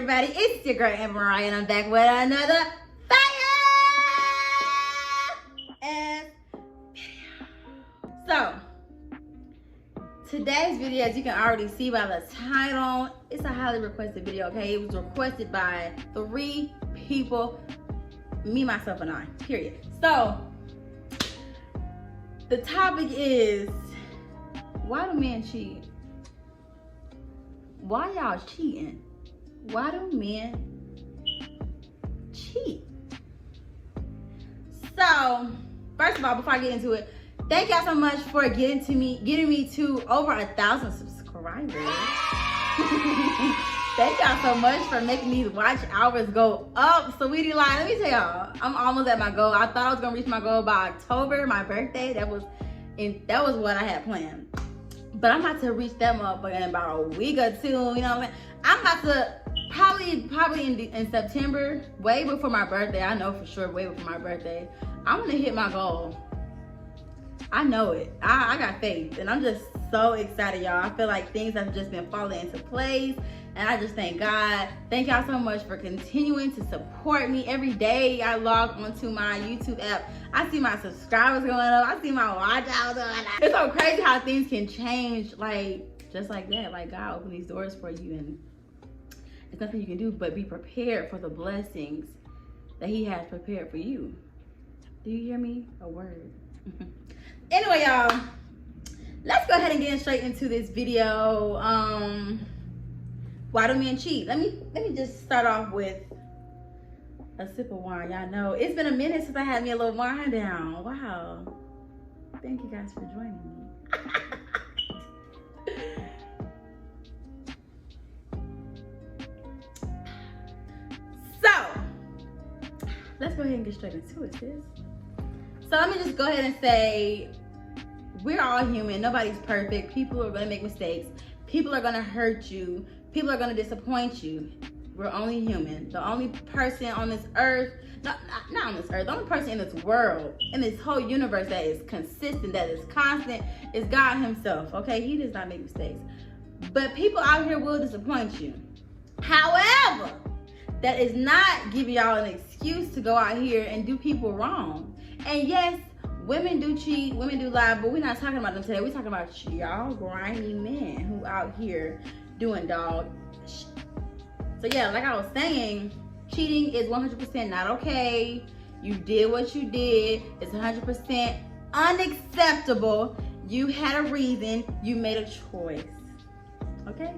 everybody? It's your girl, Aunt Mariah, and I'm back with another fire-ass video. So, today's video, as you can already see by the title, it's a highly requested video, okay? It was requested by 3 people, me, myself, and I, period. So, the topic is, why do men cheat? Why y'all cheating? Why do men cheat? So, first of all, before I get into it, thank y'all so much for getting me to over 1,000 subscribers. Thank y'all so much for making these watch hours go up. Sweetie line, let me tell y'all, I'm almost at my goal. I thought I was gonna reach my goal by October, my birthday. That was what I had planned. But I'm about to reach them up in about a week or 2, you know what I mean? I'm about to probably in September, way before my birthday. I know for sure, way before my birthday, I'm gonna hit my goal. I know it. I got faith, and I'm just so excited, y'all. I feel like things have just been falling into place, and I just thank God. Thank y'all so much for continuing to support me. Every day I log onto my YouTube app, I see my subscribers going up. I see my watch hours going up. It's so crazy how things can change, like, just like that. Like, God opened these doors for you, and it's nothing you can do but be prepared for the blessings that He has prepared for you. Do you hear me? A word. Anyway, y'all, let's go ahead and get straight into this video. Why do men cheat? Let me just start off with a sip of wine. Y'all know it's been a minute since I had me a little wine down. Wow. Thank you guys for joining me. So, let's go ahead and get straight into it, sis. So let me just go ahead and say, we're all human. Nobody's perfect. People are going to make mistakes. People are going to hurt you. People are going to disappoint you. We're only human. The only person on this earth, not on this earth, the only person in this world, in this whole universe that is consistent, that is constant, is God Himself, okay? He does not make mistakes. But people out here will disappoint you. However, that is not giving y'all an excuse to go out here and do people wrong. And yes, women do cheat, women do lie, but we're not talking about them today. We're talking about y'all grimy men who out here doing dog shit. So yeah, like I was saying, cheating is 100% not okay. You did what you did. It's 100% unacceptable. You had a reason. You made a choice. Okay?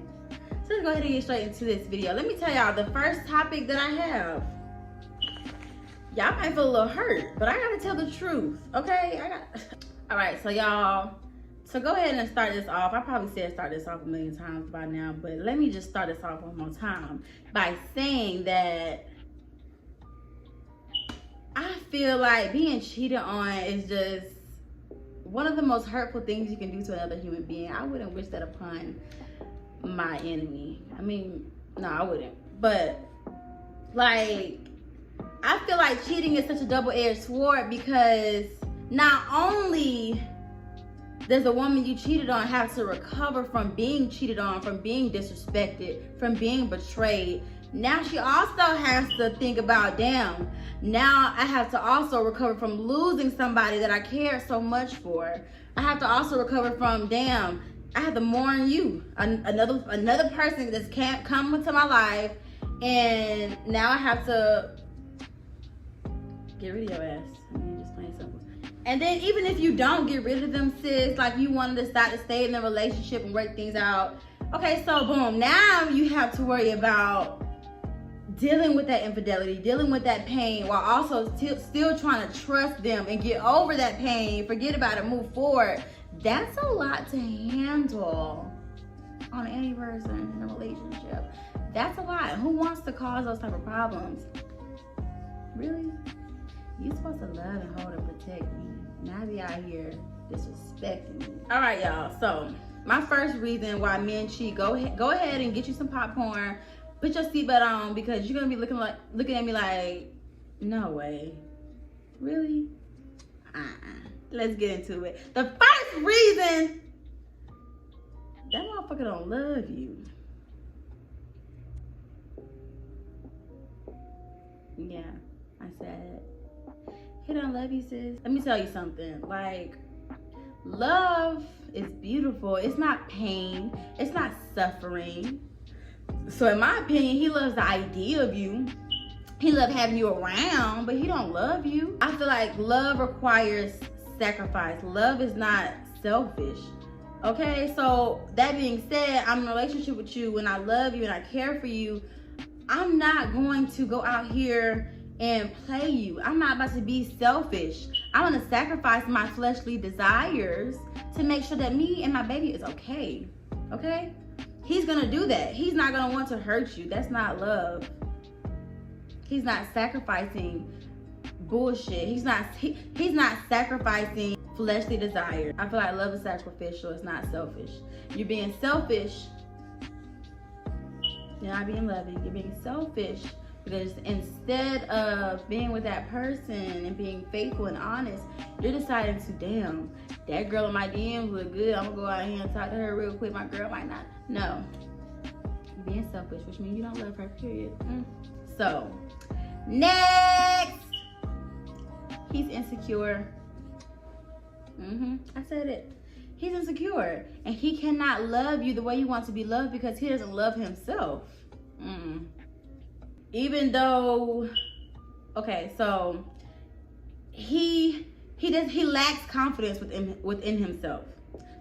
So let's go ahead and get straight into this video. Let me tell y'all the first topic that I have. Y'all might feel a little hurt, but I gotta tell the truth, okay? All right, so y'all, so go ahead and start this off. I probably said start this off a million times by now, but let me just start this off one more time by saying that I feel like being cheated on is just one of the most hurtful things you can do to another human being. I wouldn't wish that upon my enemy. I mean, no, I wouldn't. But, like, I feel like cheating is such a double-edged sword because not only does the woman you cheated on have to recover from being cheated on, from being disrespected, from being betrayed, now she also has to think about, damn, now I have to also recover from losing somebody that I care so much for. I have to also recover from, damn, I have to mourn you, another person that's can't come into my life, and now I have to get rid of your ass. I mean, just plain simple. And then even if you don't get rid of them, sis, like you want to decide to stay in the relationship and work things out. Okay, so boom, now you have to worry about dealing with that infidelity, dealing with that pain, while also still trying to trust them and get over that pain, forget about it, move forward. That's a lot to handle on any person in a relationship. That's a lot. Who wants to cause those type of problems? Really? You're supposed to love and hold and protect me. Now be out here disrespecting me. All right, y'all. So my first reason why men cheat, go ahead and get you some popcorn, put your seatbelt on, because you're gonna be looking at me like, no way. Really? Let's get into it. The first reason, that motherfucker don't love you. Yeah, I said it. He don't love you, sis. Let me tell you something. Like, love is beautiful. It's not pain. It's not suffering. So in my opinion, he loves the idea of you. He loves having you around, but he don't love you. I feel like love requires sacrifice. Love is not selfish. Okay, so that being said, I'm in a relationship with you and I love you and I care for you. I'm not going to go out here and play you. I'm not about to be selfish. I'm going to sacrifice my fleshly desires to make sure that me and my baby is okay. Okay? He's going to do that. He's not going to want to hurt you. That's not love. He's not sacrificing bullshit. He's not sacrificing fleshly desire. I feel like love is sacrificial. It's not selfish. You're being selfish. You're not being loving. You're being selfish because instead of being with that person and being faithful and honest, you're deciding to, damn, that girl in my DMs look good. I'm gonna go out here and talk to her real quick. My girl might not. No. You're being selfish, which means you don't love her, period. So, next. He's insecure. I said it. He's insecure and he cannot love you the way you want to be loved because he doesn't love himself. Even though, okay, so he lacks confidence within himself.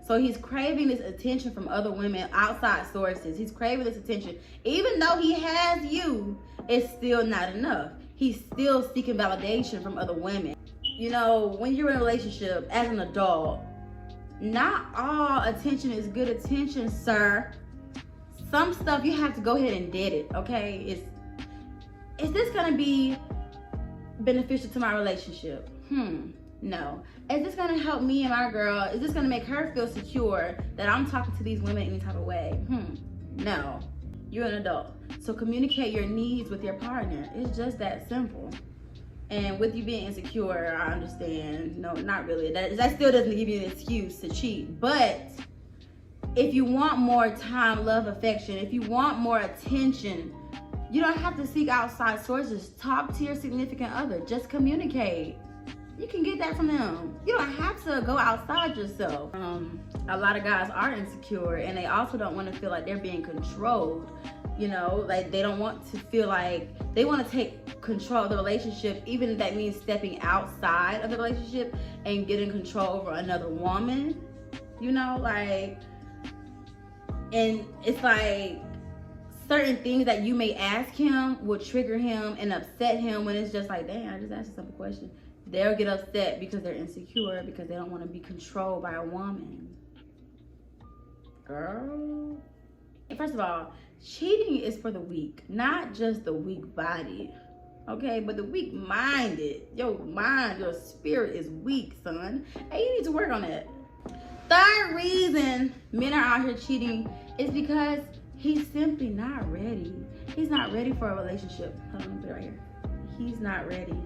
So he's craving this attention from other women, outside sources. He's craving this attention. Even though he has you, it's still not enough. He's still seeking validation from other women. You know, when you're in a relationship as an adult, not all attention is good attention, sir. Some stuff you have to go ahead and dead it, okay? Is this gonna be beneficial to my relationship? No. Is this gonna help me and my girl? Is this gonna make her feel secure that I'm talking to these women any type of way? No. You're an adult. So communicate your needs with your partner. It's just that simple. And with you being insecure, I understand. No, not really. That still doesn't give you an excuse to cheat. But if you want more time, love, affection, if you want more attention, you don't have to seek outside sources. Talk to your significant other. Just communicate. You can get that from them. You don't have to go outside yourself. A lot of guys are insecure and they also don't want to feel like they're being controlled. You know, like they don't want to feel like they want to take control of the relationship, even if that means stepping outside of the relationship and getting control over another woman. You know, like, and it's like certain things that you may ask him will trigger him and upset him when it's just like, dang, I just asked a simple question. They'll get upset because they're insecure because they don't want to be controlled by a woman. Girl. First of all, cheating is for the weak, not just the weak body, okay? But the weak-minded. Your mind, your spirit is weak, son. And you need to work on that. Third reason men are out here cheating is because he's simply not ready. He's not ready for a relationship. Hold on, let me put it right here. He's not ready.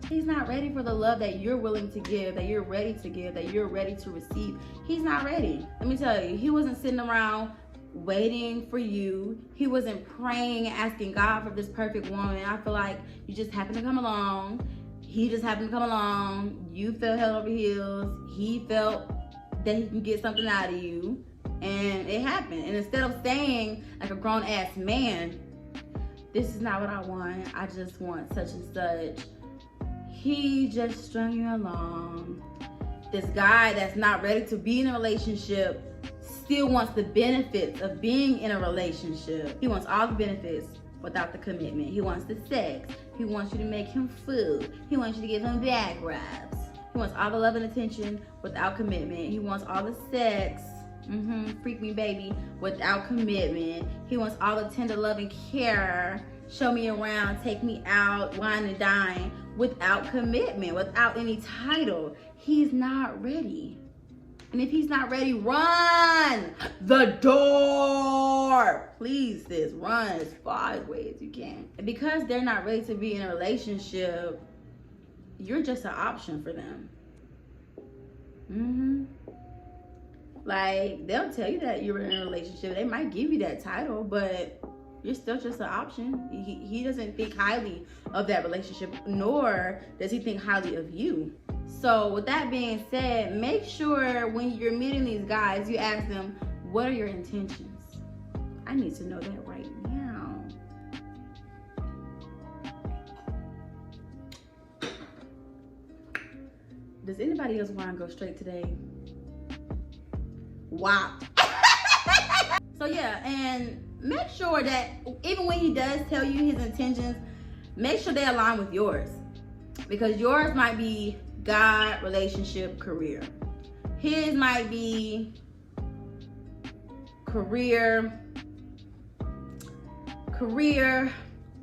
He's not ready for the love that you're willing to give, that you're ready to give, that you're ready to receive. He's not ready. Let me tell you, he wasn't sitting around waiting for you. He wasn't praying, asking God for this perfect woman. I feel like you just happened to come along. He just happened to come along. You felt head over heels. He felt that he can get something out of you. And it happened. And instead of saying like a grown-ass man, this is not what I want. I just want such and such. He just strung you along. This guy that's not ready to be in a relationship still wants the benefits of being in a relationship. He wants all the benefits without the commitment. He wants the sex. He wants you to make him food. He wants you to give him back rubs. He wants all the love and attention without commitment. He wants all the sex, freak me baby, without commitment. He wants all the tender love and care, show me around, take me out, wine and dine, without commitment, without any title. He's not ready. And if he's not ready, run the door. Please, sis, run as far away as you can. And because they're not ready to be in a relationship, you're just an option for them. Like, they'll tell you that you're in a relationship. They might give you that title, but You're still just an option. He doesn't think highly of that relationship, nor does he think highly of you. So with that being said, make sure when you're meeting these guys, you ask them, what are your intentions? I need to know that right now. Does anybody else want to go straight today? Wow. So yeah, and make sure that even when he does tell you his intentions, make sure they align with yours. Because yours might be God, relationship, career. His might be career,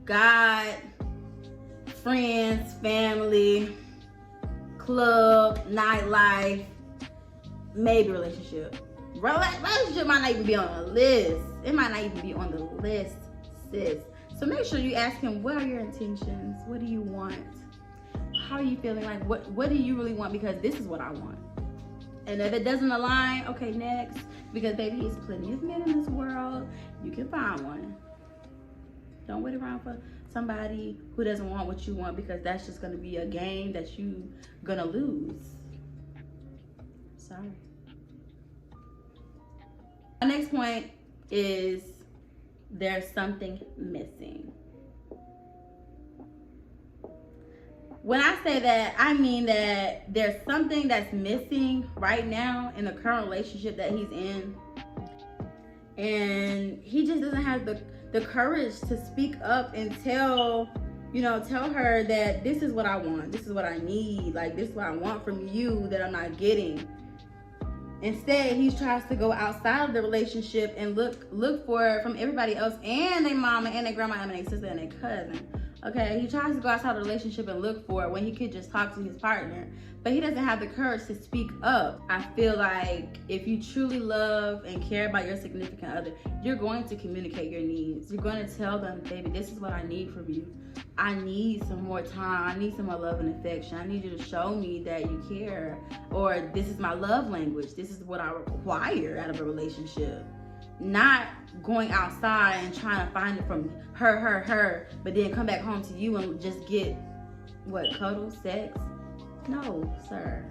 God, friends, family, club, nightlife, maybe relationship. Relationship might not even be on the list. It might not even be on the list, sis. So make sure you ask him, what are your intentions? What do you want? How are you feeling? Like, what do you really want? Because this is what I want. And if it doesn't align, okay, next. Because baby, there's plenty of men in this world. You can find one. Don't wait around for somebody who doesn't want what you want, because that's just gonna be a game that you gonna lose. Sorry. My next point is there's something missing. When I say that, I mean that there's something that's missing right now in the current relationship that he's in. And he just doesn't have the courage to speak up and tell her that this is what I want. This is what I need. Like, this is what I want from you that I'm not getting. Instead, he tries to go outside of the relationship and look for it from everybody else, and their mama and their grandma and their sister and their cousin. Okay, he tries to go outside the relationship and look for it when he could just talk to his partner, but he doesn't have the courage to speak up. I feel like if you truly love and care about your significant other, you're going to communicate your needs. You're going to tell them, baby, this is what I need from you. I need some more time. I need some more love and affection. I need you to show me that you care. Or this is my love language. This is what I require out of a relationship. Not going outside and trying to find it from her, but then come back home to you and just get, cuddle, sex? No, sir.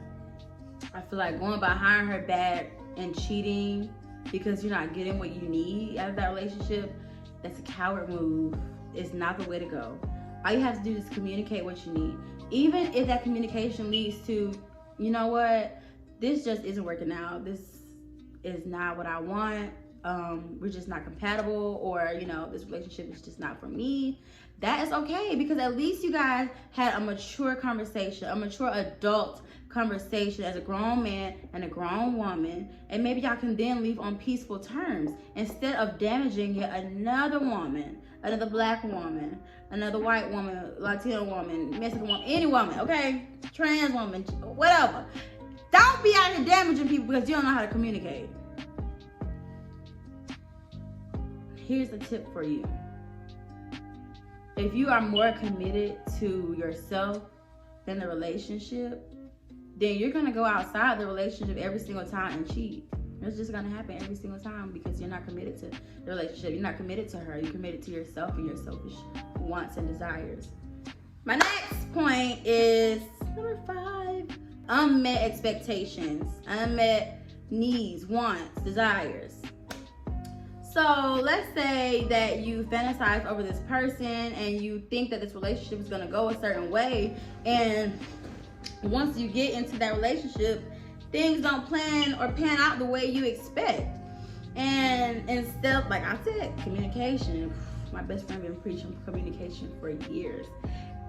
I feel like going behind her back and cheating because you're not getting what you need out of that relationship, that's a coward move. It's not the way to go. All you have to do is communicate what you need. Even if that communication leads to, you know what, this just isn't working out. This is not what I want. We're just not compatible, or, this relationship is just not for me. That is okay, because at least you guys had a mature conversation, a mature adult conversation as a grown man and a grown woman, and maybe y'all can then leave on peaceful terms instead of damaging yet another woman, another black woman, another white woman, Latino woman, Mexican woman, any woman, okay? Trans woman, whatever. Don't be out here damaging people because you don't know how to communicate. Here's a tip for you. If you are more committed to yourself than the relationship, then you're gonna go outside the relationship every single time and cheat. It's just gonna happen every single time because you're not committed to the relationship. You're not committed to her. You're committed to yourself and your selfish wants and desires. My next point is number 5, unmet expectations, unmet needs, wants, desires. So let's say that you fantasize over this person and you think that this relationship is gonna go a certain way, and once you get into that relationship, things don't pan out the way you expect. And instead, like I said, communication. My best friend been preaching communication for years.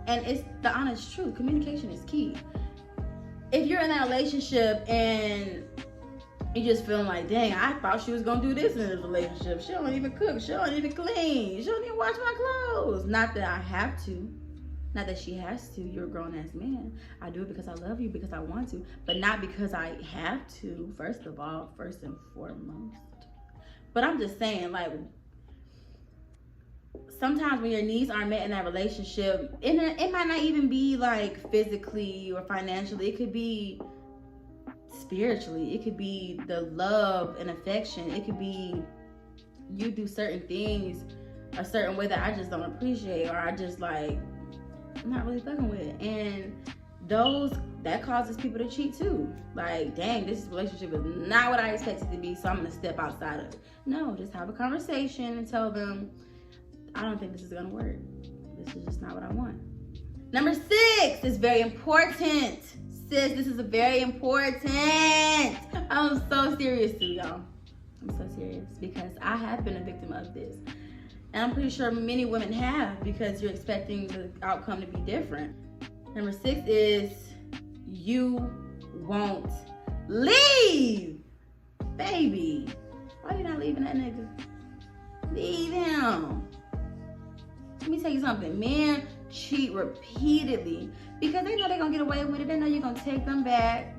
And it's the honest truth. Communication is key. If you're in that relationship and you just feeling like, dang, I thought she was gonna do this in this relationship. She don't even cook. She don't even clean. She don't even wash my clothes. Not that I have to. Not that she has to. You're a grown-ass man. I do it because I love you, because I want to, but not because I have to, first of all, first and foremost. But I'm just saying, like, sometimes when your needs aren't met in that relationship, it might not even be like physically or financially. It could be spiritually. It could be the love and affection. It could be you do certain things a certain way that I just don't appreciate, or I just like I'm not really fucking with. And that causes people to cheat too. Like, dang, this relationship is not what I expected it to be, so I'm gonna step outside of it. No, just have a conversation and tell them, I don't think this is gonna work. This is just not what I want. Number 6 is very important. Sis, this is very important. I'm so serious too, y'all. I'm so serious because I have been a victim of this. And I'm pretty sure many women have, because you're expecting the outcome to be different. Number 6 is you won't leave. Baby, why you not leaving that nigga? Leave him. Let me tell you something. Men cheat repeatedly because they know they're going to get away with it. They know you're going to take them back.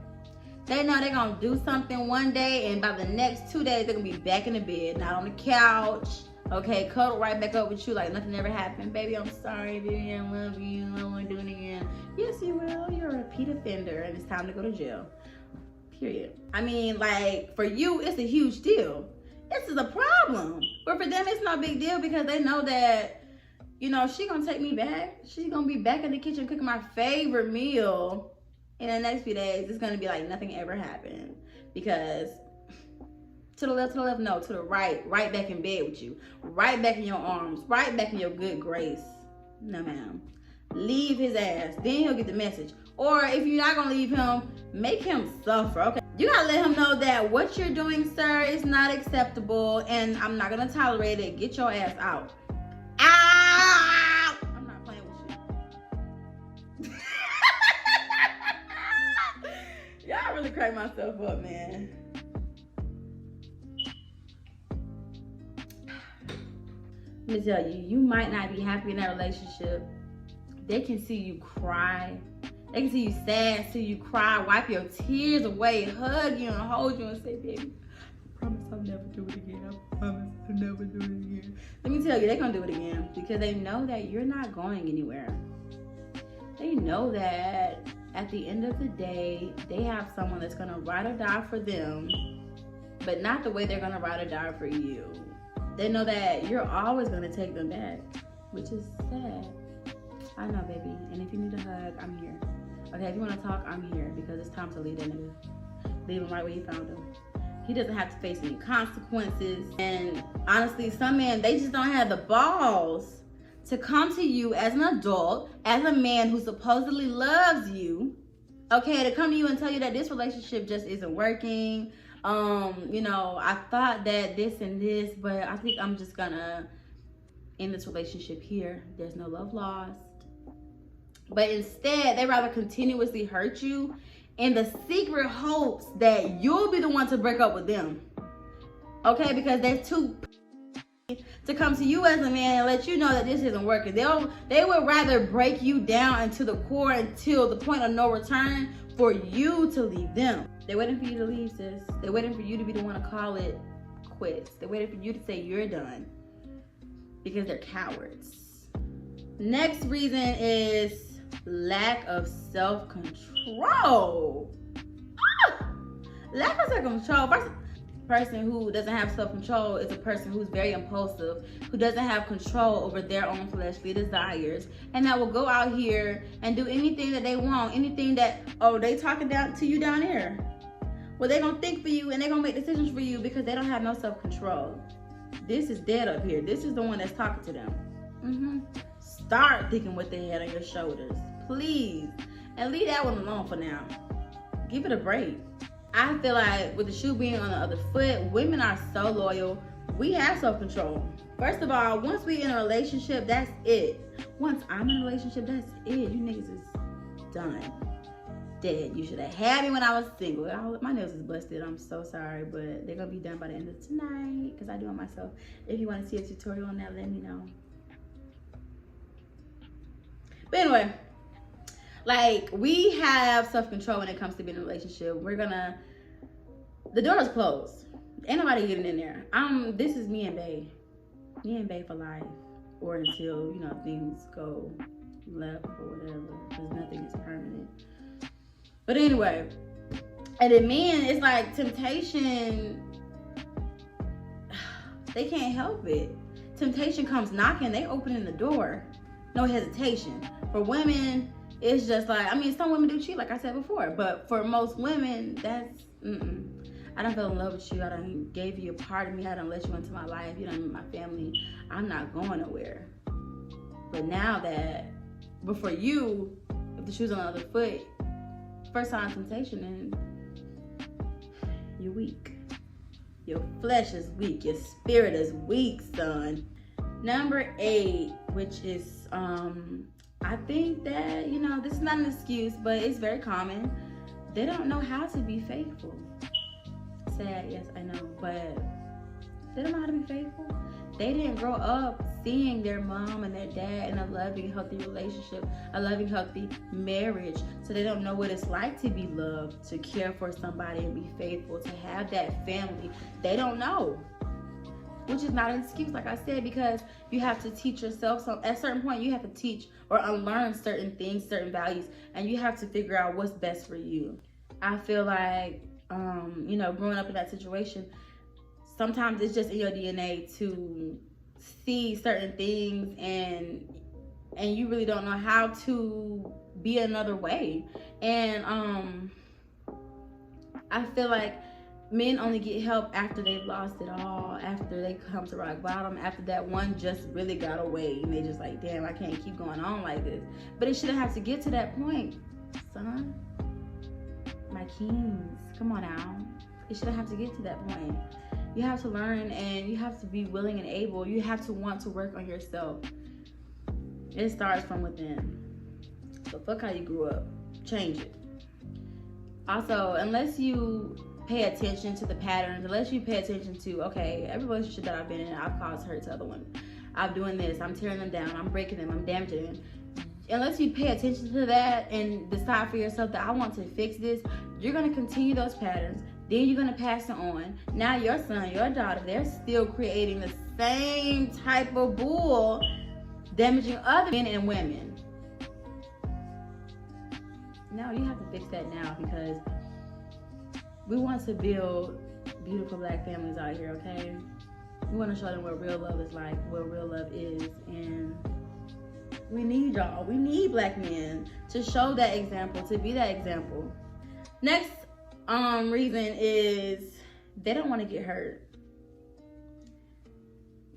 They know they're going to do something one day, and by the next 2 days, they're going to be back in the bed, not on the couch. Okay, cuddle right back up with you like nothing ever happened. Baby, I'm sorry. Baby, I love you. I don't want to do it again. Yes, you will. You're a repeat offender, and it's time to go to jail. Period. I mean, like, for you, it's a huge deal. This is a problem. But for them, it's no big deal because they know that, you know, she gonna take me back. She's gonna be back in the kitchen cooking my favorite meal. In the next few days, it's gonna be like nothing ever happened. Because to the left, no, to the right back in bed with you. Right back in your arms, right back in your good grace. No, ma'am. Leave his ass. Then he'll get the message. Or if you're not gonna leave him, make him suffer, okay? You gotta let him know that what you're doing, sir, is not acceptable, and I'm not gonna tolerate it. Get your ass out. Out! I'm not playing with you. Y'all really crack myself up, man. Let me tell you, you might not be happy in that relationship. They can see you cry. They can see you sad, see you cry, wipe your tears away, hug you and hold you and say, baby, I promise I'll never do it again. I promise I'll never do it again. Let me tell you, they're gonna do it again because they know that you're not going anywhere. They know that at the end of the day, they have someone that's gonna ride or die for them, but not the way they're gonna ride or die for you. They know that you're always gonna take them back, which is sad. I know, baby. And if you need a hug, I'm here. Okay, if you want to talk, I'm here because it's time to leave that nigga. Leave him right where you found him. He doesn't have to face any consequences. And honestly, some men, they just don't have the balls to come to you as an adult, as a man who supposedly loves you, okay, to come to you and tell you that this relationship just isn't working. You know, I thought that this and this, but I think I'm just gonna end this relationship here. There's no love lost. But instead, they rather continuously hurt you in the secret hopes that you'll be the one to break up with them. Okay, because they're too to come to you as a man and let you know that this isn't working. They would rather break you down into the core until the point of no return for you to leave them. They're waiting for you to leave, sis. They're waiting for you to be the one to call it quits. They're waiting for you to say you're done because they're cowards. Next reason is lack of self-control. Lack of self-control. First, person who doesn't have self-control is a person who's very impulsive, who doesn't have control over their own fleshly desires, and that will go out here and do anything that they want, anything that, oh, they talking down to you down there. Well, they're gonna think for you and they're gonna make decisions for you because they don't have no self-control. This is dead up here. This is the one that's talking to them. Start thinking with the head on your shoulders, please, and leave that one alone for now. Give it a break. I feel like with the shoe being on the other foot, women are so loyal. We have self-control. First of all, once we in a relationship, that's it. Once I'm in a relationship, that's it. You niggas is done. Dead. You should have had me when I was single. My nails is busted. I'm so sorry, but they're gonna be done by the end of tonight because I do it myself. If you want to see a tutorial on that, let me know. But anyway, like, we have self-control when it comes to being in a relationship. The door is closed. Ain't nobody getting in there. This is me and Bae. Me and Bae for life. Or until, you know, things go left or whatever. Because nothing is permanent. But anyway, and then men, it's like temptation, they can't help it. temptation comes knocking, they opening the door, no hesitation. For women, it's just like, I mean, some women do cheat, like I said before, but for most women, that's, I done fell in love with you, I done gave you a part of me, I done let you into my life, you done my family, I'm not going nowhere. But now that, but for you, if the shoe's on the other foot, first sign of temptation, and you're weak. Your flesh is weak, your spirit is weak, son. Number 8, which is, I think that, you know, this is not an excuse, but it's very common. They don't know how to be faithful. Sad, yes, I know, but they don't know how to be faithful. They didn't grow up seeing their mom and their dad in a loving, healthy relationship, a loving, healthy marriage. So they don't know what it's like to be loved, to care for somebody and be faithful, to have that family. They don't know. Which is not an excuse, like I said, because you have to teach yourself. So at a certain point, you have to teach or unlearn certain things, certain values, and you have to figure out what's best for you. I feel like, you know, growing up in that situation, sometimes it's just in your DNA to see certain things, and you really don't know how to be another way. And I feel like men only get help after they've lost it all, after they come to rock bottom, after that one just really got away and they just like, damn, I can't keep going on like this. But it shouldn't have to get to that point, son. My kings, come on now. It shouldn't have to get to that point. You have to learn, and you have to be willing and able. You have to want to work on yourself. It starts from within. So fuck how you grew up. Change it. Also, unless you pay attention to the patterns, unless you pay attention to, okay, every relationship that I've been in, I've caused hurt to other women. I'm doing this, I'm tearing them down, I'm breaking them, I'm damaging them. Unless you pay attention to that and decide for yourself that I want to fix this, you're going to continue those patterns. Then you're going to pass it on. Now your son, your daughter, they're still creating the same type of bull, damaging other men and women. No, you have to fix that now, because we want to build beautiful black families out here, okay? We want to show them what real love is like, what real love is, and we need y'all. We need black men to show that example, to be that example. Next reason is they don't want to get hurt.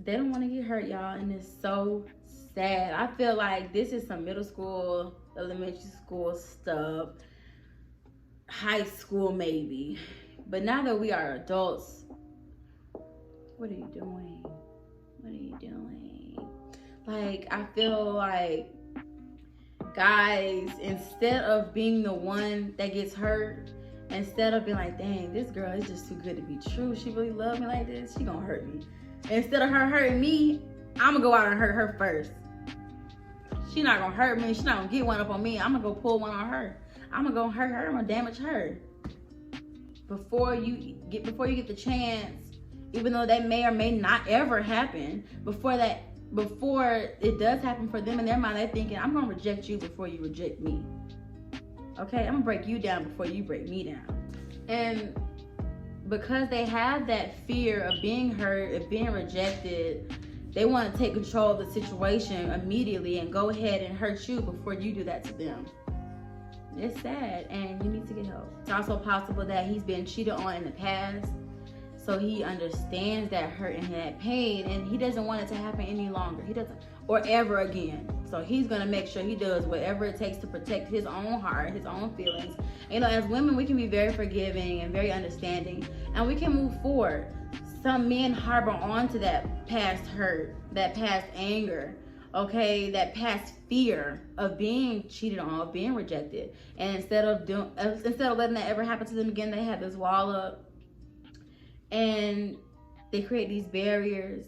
They don't want to get hurt, y'all, and it's so sad. I feel like this is some middle school, elementary school stuff, high school maybe. But now that we are adults, what are you doing? What are you doing? Like, I feel like guys, instead of being the one that gets hurt, instead of being like, dang, this girl is just too good to be true, she really loves me like this, she gonna hurt me. Instead of her hurting me, I'm gonna go out and hurt her first. She not gonna hurt me, she not gonna get one up on me, I'm gonna go pull one on her. I'm gonna go hurt her, I'm gonna damage her. Before you get the chance, even though that may or may not ever happen, before it does happen for them in their mind, they're thinking, I'm gonna reject you before you reject me. Okay, I'm gonna break you down before you break me down. And because they have that fear of being hurt, of being rejected, they want to take control of the situation immediately and go ahead and hurt you before you do that to them. It's sad, and you need to get help. It's also possible that he's been cheated on in the past, so he understands that hurt and that pain, and he doesn't want it to happen any longer. He doesn't, or ever again. So he's gonna make sure he does whatever it takes to protect his own heart, his own feelings. You know, as women, we can be very forgiving and very understanding, and we can move forward. Some men harbor on to that past hurt, that past anger, okay, that past fear of being cheated on, of being rejected, and instead of letting that ever happen to them again, they have this wall up, and they create these barriers,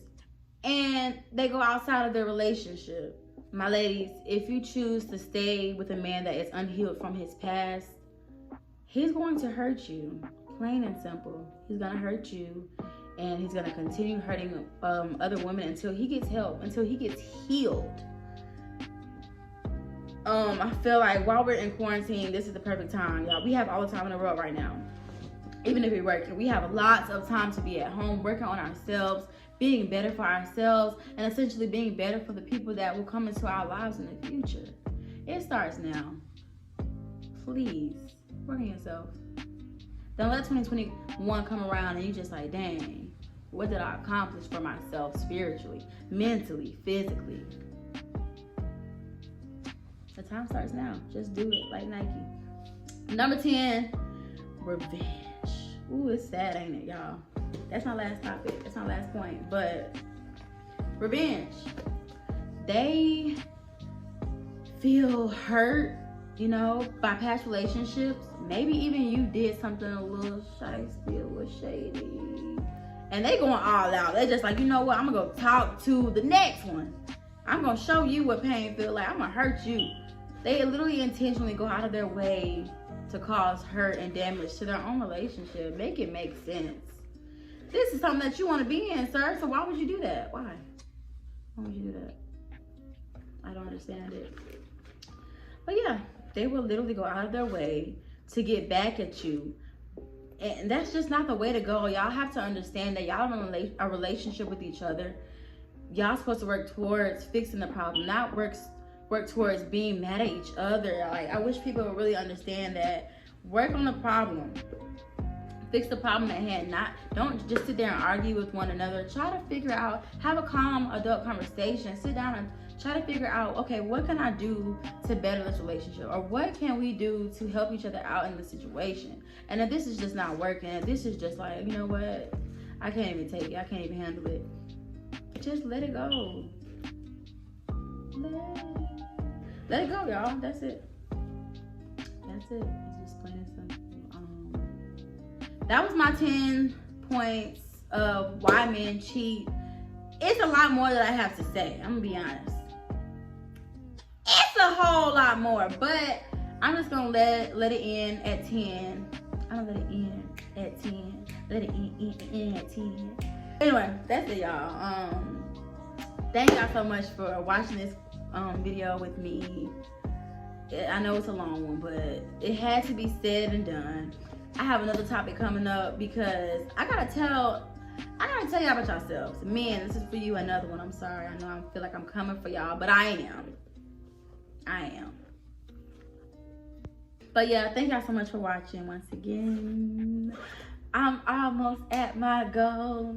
and they go outside of their relationship. My ladies, if you choose to stay with a man that is unhealed from his past, he's going to hurt you, plain and simple. He's gonna hurt you, and he's gonna continue hurting other women until he gets help, until he gets healed. I feel like while we're in quarantine, this is the perfect time, y'all. We have all the time in the world right now. Even if we're working, we have lots of time to be at home, working on ourselves, being better for ourselves, and essentially being better for the people that will come into our lives in the future. It starts now. Please work on yourself. Don't let 2021 come around and you just like, dang, what did I accomplish for myself spiritually, mentally, physically? The time starts now. Just do it like Nike. Number 10, revenge. Ooh, it's sad, ain't it, y'all? That's my last topic. That's my last point. But revenge. They feel hurt, you know, by past relationships. Maybe even you did something a little shysty, a little shady. And they going all out. They just like, you know what? I'm going to go talk to the next one. I'm going to show you what pain feels like. I'm going to hurt you. They literally intentionally go out of their way to cause hurt and damage to their own relationship. Make it make sense. This is something that you want to be in, sir. So why would you do that? Why? Why would you do that? I don't understand it. But yeah, they will literally go out of their way to get back at you. And that's just not the way to go. Y'all have to understand that y'all are in a relationship with each other. Y'all supposed to work towards fixing the problem, not work towards being mad at each other. Like, I wish people would really understand that. Work on the problem. Fix the problem at hand. Don't just sit there and argue with one another. Try to figure out, have a calm adult conversation. Sit down and try to figure out, okay, what can I do to better this relationship? Or what can we do to help each other out in the situation? And if this is just not working, if this is just like, you know what, I can't even take it, I can't even handle it, just let it go. Let it go, y'all. That's it. That's it. It's just plain and simple. That was my 10 points of why men cheat. It's a lot more that I have to say. I'm gonna be honest. It's a whole lot more, but I'm just gonna let it end at 10. I'm gonna let it end at 10. Let it end at 10. Anyway, that's it, y'all. Thank y'all so much for watching this video with me. I know it's a long one, but it had to be said and done. I have another topic coming up because I gotta tell y'all about yourselves. Men, this is for you, another one. I'm sorry. I know I feel like I'm coming for y'all, but I am. But yeah, thank y'all so much for watching once again. I'm almost at my goal.